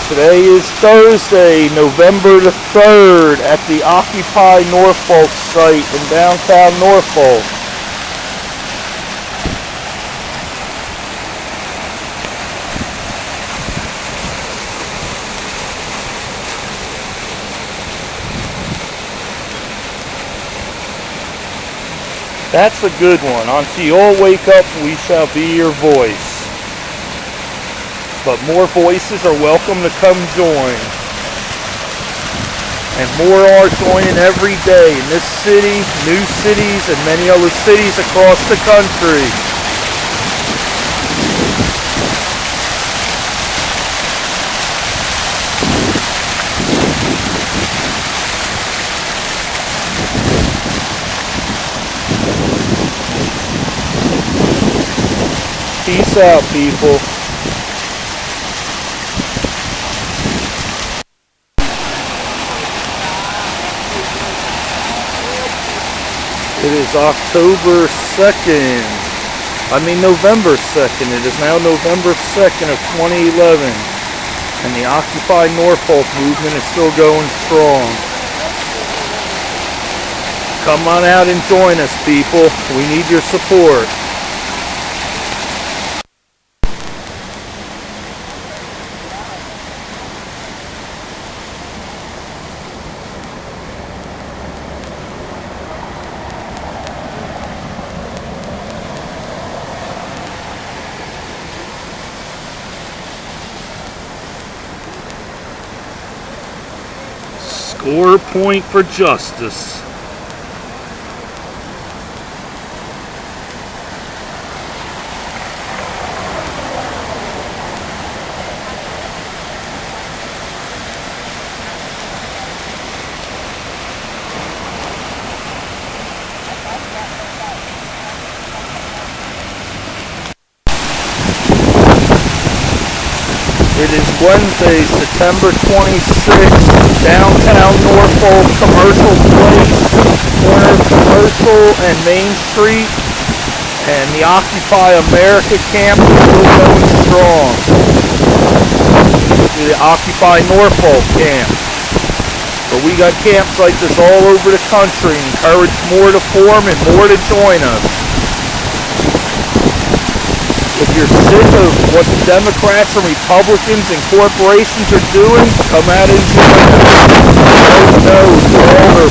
Today is Thursday, November the 3rd at the Occupy Norfolk site in downtown Norfolk. That's a good one. Until you all wake up, we shall be your voice. But more voices are welcome to come join. And more are joining every day in this city, new cities, and many other cities across the country. Peace out, people. It is November 2nd. It is now November 2nd of 2011. And the Occupy Norfolk movement is still going strong. Come on out and join us, people. We need your support. Score a point for justice. It is Wednesday, September 26th, downtown Norfolk, Commercial Place, corner of Commercial and Main Street, and the Occupy America camp is still going strong. The Occupy Norfolk camp. But we got camps like this all over the country. Encourage more to form and more to join us. If you're sick of what the Democrats and Republicans and corporations are doing, come out and join us. No, all their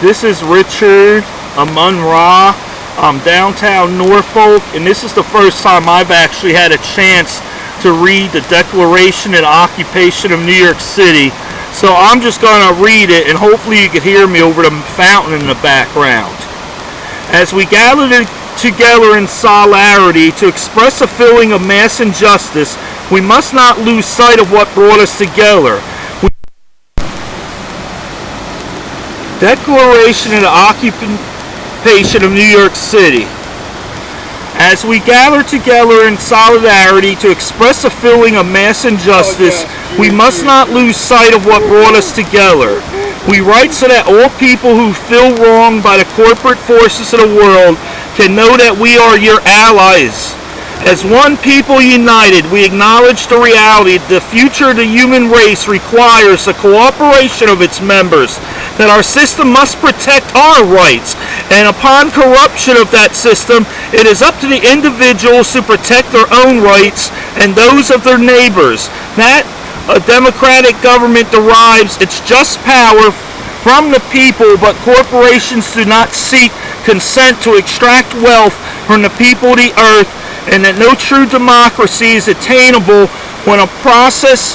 This is Richard Amun-Ra, downtown Norfolk, and this is the first time I've actually had a chance to read the Declaration and Occupation of New York City. So I'm just going to read it, and hopefully you can hear me over the fountain in the background. As we gather together in solidarity to express a feeling of mass injustice, we must not lose sight of what brought us together. Declaration and Occupation of New York City. As we gather together in solidarity to express a feeling of mass injustice, we must not lose sight of what brought us together. We write so that all people who feel wronged by the corporate forces of the world can know that we are your allies. As one people united, we acknowledge the reality that the future of the human race requires the cooperation of its members, that our system must protect our rights, and upon corruption of that system, it is up to the individuals to protect their own rights and those of their neighbors. That a democratic government derives its just power from the people, but corporations do not seek consent to extract wealth from the people of the earth, and that no true democracy is attainable when a process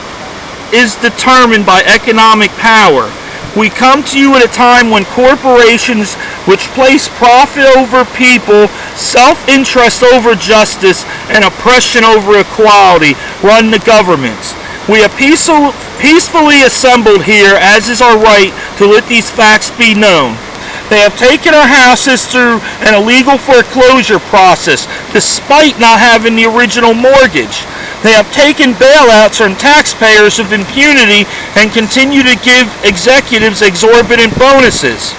is determined by economic power. We come to you at a time when corporations which place profit over people, self-interest over justice, and oppression over equality run the governments. We have peacefully assembled here, as is our right, to let these facts be known. They have taken our houses through an illegal foreclosure process, despite not having the original mortgage. They have taken bailouts from taxpayers with impunity and continue to give executives exorbitant bonuses.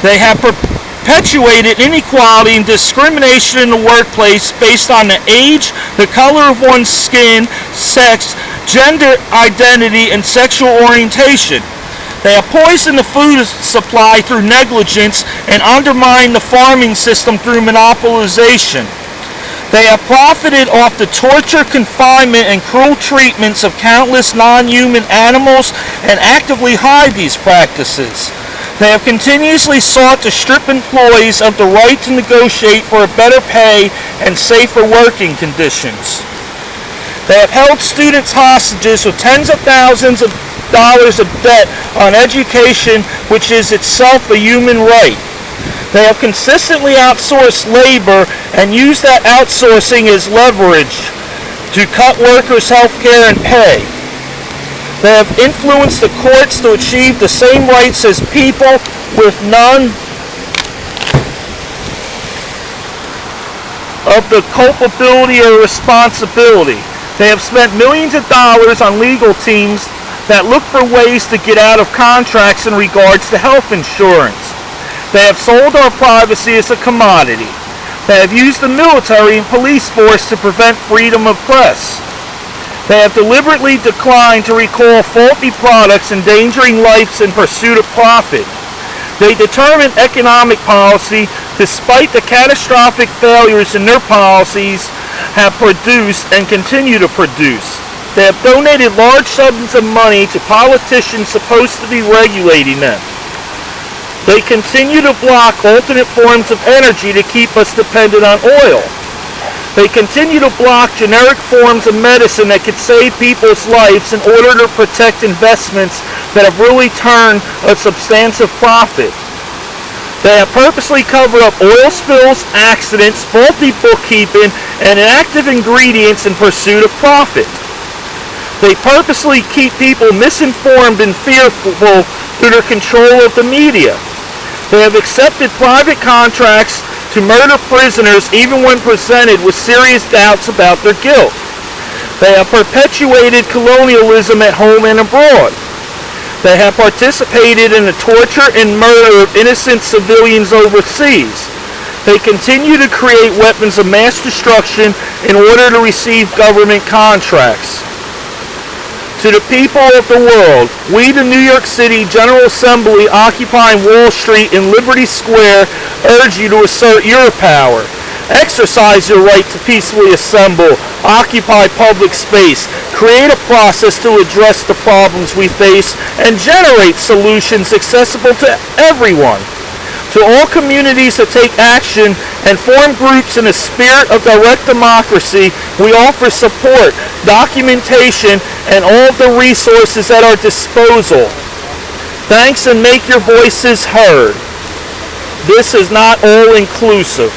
They have perpetuated inequality and discrimination in the workplace based on the age, the color of one's skin, sex, gender identity, and sexual orientation. They have poisoned the food supply through negligence and undermined the farming system through monopolization. They have profited off the torture, confinement, and cruel treatments of countless non-human animals and actively hide these practices. They have continuously sought to strip employees of the right to negotiate for a better pay and safer working conditions. They have held students hostages with tens of thousands of dollars of debt on education, which is itself a human right. They have consistently outsourced labor and used that outsourcing as leverage to cut workers' health care and pay. They have influenced the courts to achieve the same rights as people with none of the culpability or responsibility. They have spent millions of dollars on legal teams that look for ways to get out of contracts in regards to health insurance. They have sold our privacy as a commodity. They have used the military and police force to prevent freedom of press. They have deliberately declined to recall faulty products, endangering lives in pursuit of profit. They determine economic policy despite the catastrophic failures in their policies have produced and continue to produce. They have donated large sums of money to politicians supposed to be regulating them. They continue to block alternate forms of energy to keep us dependent on oil. They continue to block generic forms of medicine that could save people's lives in order to protect investments that have really turned a substantive profit. They have purposely covered up oil spills, accidents, faulty bookkeeping, and inactive ingredients in pursuit of profit. They purposely keep people misinformed and fearful through their control of the media. They have accepted private contracts to murder prisoners even when presented with serious doubts about their guilt. They have perpetuated colonialism at home and abroad. They have participated in the torture and murder of innocent civilians overseas. They continue to create weapons of mass destruction in order to receive government contracts. To the people of the world, we, the New York City General Assembly occupying Wall Street and Liberty Square, urge you to assert your power. Exercise your right to peacefully assemble, occupy public space, create a process to address the problems we face, and generate solutions accessible to everyone. To all communities that take action and form groups in a spirit of direct democracy, we offer support, documentation, and all of the resources at our disposal. Thanks, and make your voices heard. This is not all inclusive.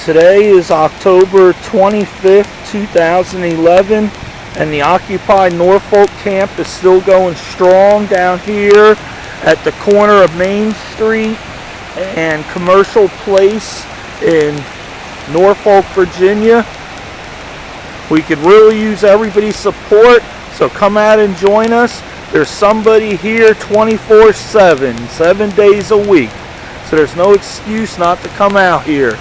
Today is October 25th, 2011. And the Occupy Norfolk camp is still going strong down here at the corner of Main Street and Commercial Place in Norfolk, Virginia. We could really use everybody's support, so come out and join us. There's somebody here 24/7, 7 days a week. So there's no excuse not to come out here.